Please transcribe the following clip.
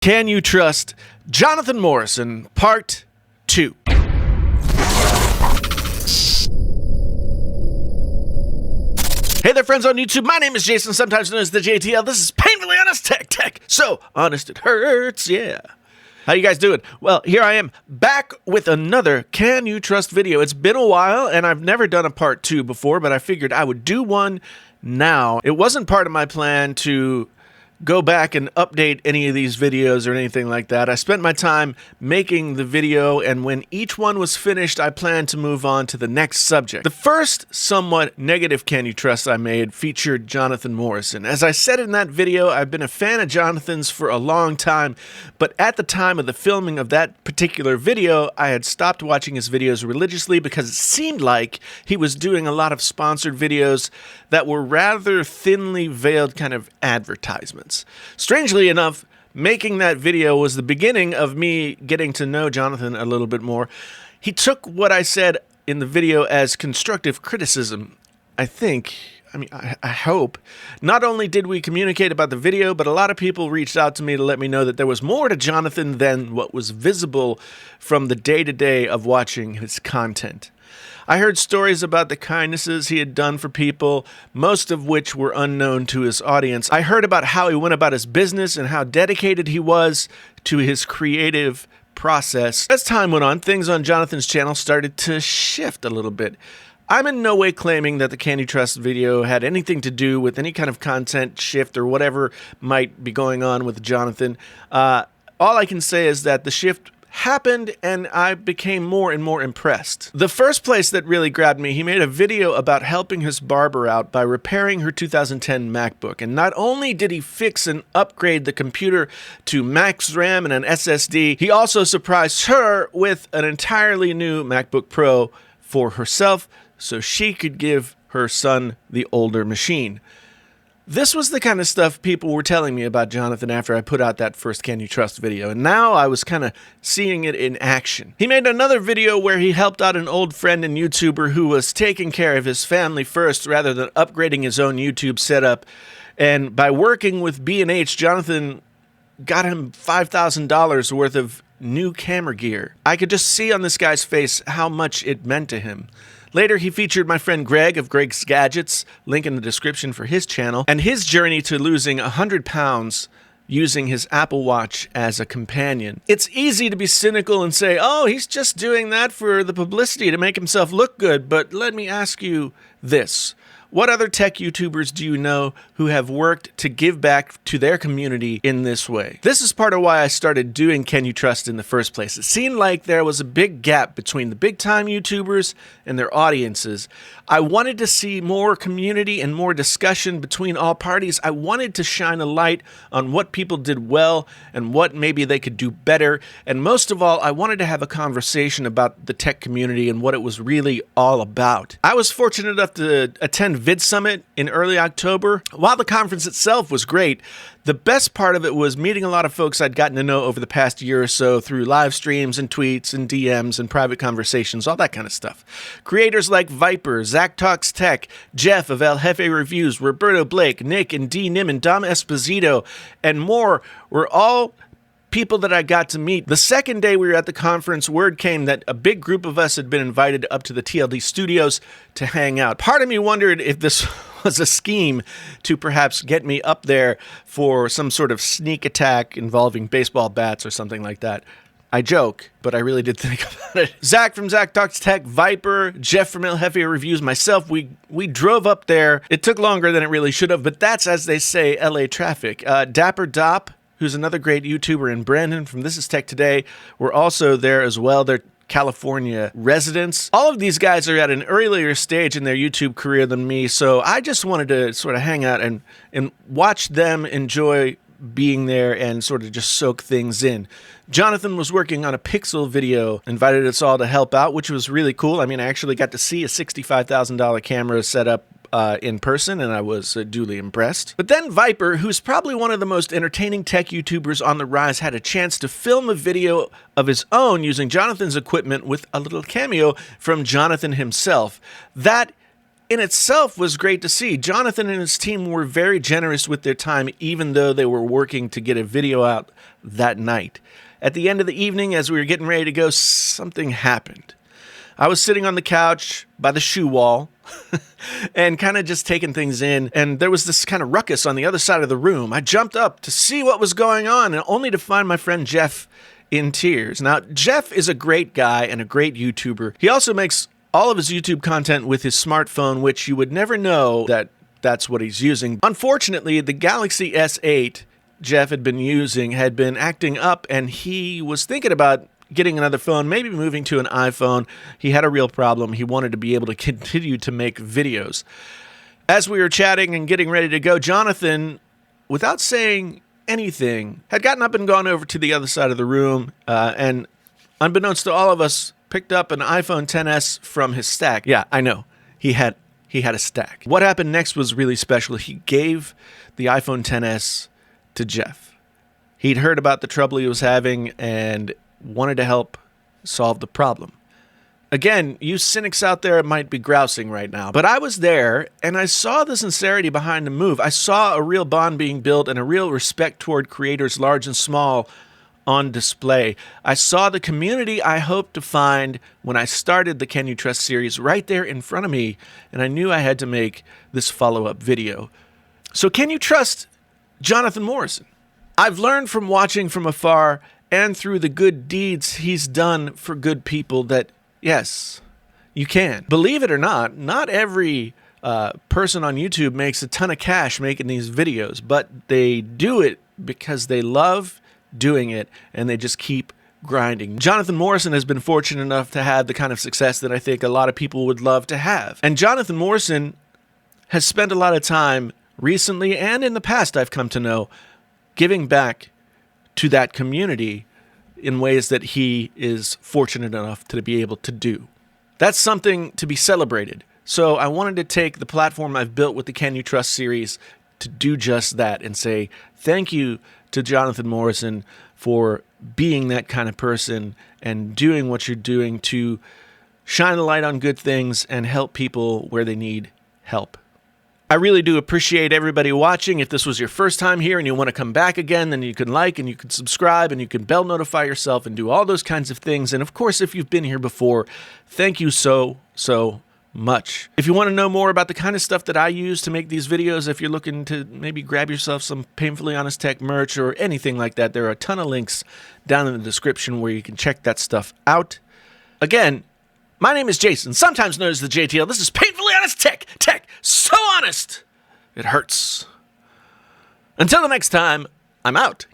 Can You Trust Jonathan Morrison, Part 2. Hey there, friends on YouTube. My name is Jason, sometimes known as the JTL. This is Painfully Honest Tech. So honest it hurts, yeah. How you guys doing? Well, here I am, back with another Can You Trust video. It's been a while, and I've never done a Part 2 before, but I figured I would do one now. It wasn't part of my plan to go back and update any of these videos or anything like that. I spent my time making the video, and when each one was finished, I planned to move on to the next subject. The first somewhat negative Can You Trust I made featured Jonathan Morrison. As I said in that video, I've been a fan of Jonathan's for a long time, but at the time of the filming of that particular video, I had stopped watching his videos religiously because it seemed like he was doing a lot of sponsored videos that were rather thinly veiled kind of advertisements. Strangely enough, making that video was the beginning of me getting to know Jonathan a little bit more. He took what I said in the video as constructive criticism, I hope. Not only did we communicate about the video, but a lot of people reached out to me to let me know that there was more to Jonathan than what was visible from the day-to-day of watching his content. I heard stories about the kindnesses he had done for people, most of which were unknown to his audience. I heard about how he went about his business and how dedicated he was to his creative process. As time went on, things on Jonathan's channel started to shift a little bit. I'm in no way claiming that the Can You Trust video had anything to do with any kind of content shift or whatever might be going on with Jonathan. All I can say is that the shift happened and I became more and more impressed. The first place that really grabbed me, he made a video about helping his barber out by repairing her 2010 MacBook. And not only did he fix and upgrade the computer to max RAM and an SSD, he also surprised her with an entirely new MacBook Pro for herself so she could give her son the older machine. This was the kind of stuff people were telling me about Jonathan after I put out that first Can You Trust video, and now I was kind of seeing it in action. He made another video where he helped out an old friend and YouTuber who was taking care of his family first rather than upgrading his own YouTube setup, and by working with B&H, Jonathan got him $5,000 worth of new camera gear. I could just see on this guy's face how much it meant to him. Later, he featured my friend Greg of Greg's Gadgets, link in the description for his channel, and his journey to losing 100 pounds using his Apple Watch as a companion. It's easy to be cynical and say, oh, he's just doing that for the publicity to make himself look good, but let me ask you this. What other tech YouTubers do you know who have worked to give back to their community in this way? This is part of why I started doing Can You Trust in the first place. It seemed like there was a big gap between the big-time YouTubers and their audiences. I wanted to see more community and more discussion between all parties. I wanted to shine a light on what people did well and what maybe they could do better. And most of all, I wanted to have a conversation about the tech community and what it was really all about. I was fortunate enough to attend VidSummit in early October. While the conference itself was great, the best part of it was meeting a lot of folks I'd gotten to know over the past year or so through live streams and tweets and DMs and private conversations, all that kind of stuff. Creators like Viper, Zach Talks Tech, Jeff of El Jefe Reviews, Roberto Blake, Nick and D Nim and Dom Esposito, and more were all people that I got to meet. The second day we were at the conference, word came that a big group of us had been invited up to the TLD studios to hang out. Part of me wondered if this was a scheme to perhaps get me up there for some sort of sneak attack involving baseball bats or something like that. I joke, but I really did think about it. Zach from Zach Talks Tech, Viper, Jeff from El Jefe Reviews, myself, we drove up there. It took longer than it really should have, but that's, as they say, LA traffic. Dapper Dop, who's another great YouTuber, and Brandon from This Is Tech Today were also there as well. They're California residents. All of these guys are at an earlier stage in their YouTube career than me, so I just wanted to sort of hang out and watch them enjoy being there and sort of just soak things in. Jonathan was working on a Pixel video, invited us all to help out, which was really cool. I mean, I actually got to see a $65,000 camera set up in person, and I was duly impressed. But then Viper, who's probably one of the most entertaining tech YouTubers on the rise, had a chance to film a video of his own using Jonathan's equipment with a little cameo from Jonathan himself. That in itself was great to see. Jonathan and his team were very generous with their time, even though they were working to get a video out that night. At the end of the evening, as we were getting ready to go, something happened. I was sitting on the couch by the shoe wall and kind of just taking things in, and there was this kind of ruckus on the other side of the room. I jumped up to see what was going on, and only to find my friend Jeff in tears. Now, Jeff is a great guy and a great YouTuber. He also makes all of his YouTube content with his smartphone, which you would never know that that's what he's using. Unfortunately, the Galaxy S8 Jeff had been using had been acting up, and he was thinking about getting another phone, maybe moving to an iPhone. He had a real problem. He wanted to be able to continue to make videos. As we were chatting and getting ready to go, Jonathan, without saying anything, had gotten up and gone over to the other side of the room, and unbeknownst to all of us, picked up an iPhone XS from his stack. Yeah, I know. He had a stack. What happened next was really special. He gave the iPhone XS to Jeff. He'd heard about the trouble he was having and wanted to help solve the problem. Again, you cynics out there might be grousing right now, but I was there and I saw the sincerity behind the move. I saw a real bond being built and a real respect toward creators large and small on display. I saw the community I hoped to find when I started the Can You Trust series right there in front of me, and I knew I had to make this follow-up video. So can you trust Jonathan Morrison? I've learned from watching from afar and through the good deeds he's done for good people that, yes, you can. Believe it or not, not every person on YouTube makes a ton of cash making these videos, but they do it because they love doing it and they just keep grinding. Jonathan Morrison has been fortunate enough to have the kind of success that I think a lot of people would love to have. And Jonathan Morrison has spent a lot of time recently and in the past, I've come to know, giving back to that community in ways that he is fortunate enough to be able to do. That's something to be celebrated. So I wanted to take the platform I've built with the Can You Trust series to do just that and say thank you to Jonathan Morrison for being that kind of person and doing what you're doing to shine a light on good things and help people where they need help. I really do appreciate everybody watching. If this was your first time here and you want to come back again, then you can like and you can subscribe and you can bell notify yourself and do all those kinds of things. And of course, if you've been here before, thank you so much. If you want to know more about the kind of stuff that I use to make these videos, if you're looking to maybe grab yourself some Painfully Honest Tech merch or anything like that, there are a ton of links down in the description where you can check that stuff out. Again, my name is Jason, sometimes known as the JTL. This is Painfully Honest Tech. Tech, so honest, it hurts. Until the next time, I'm out.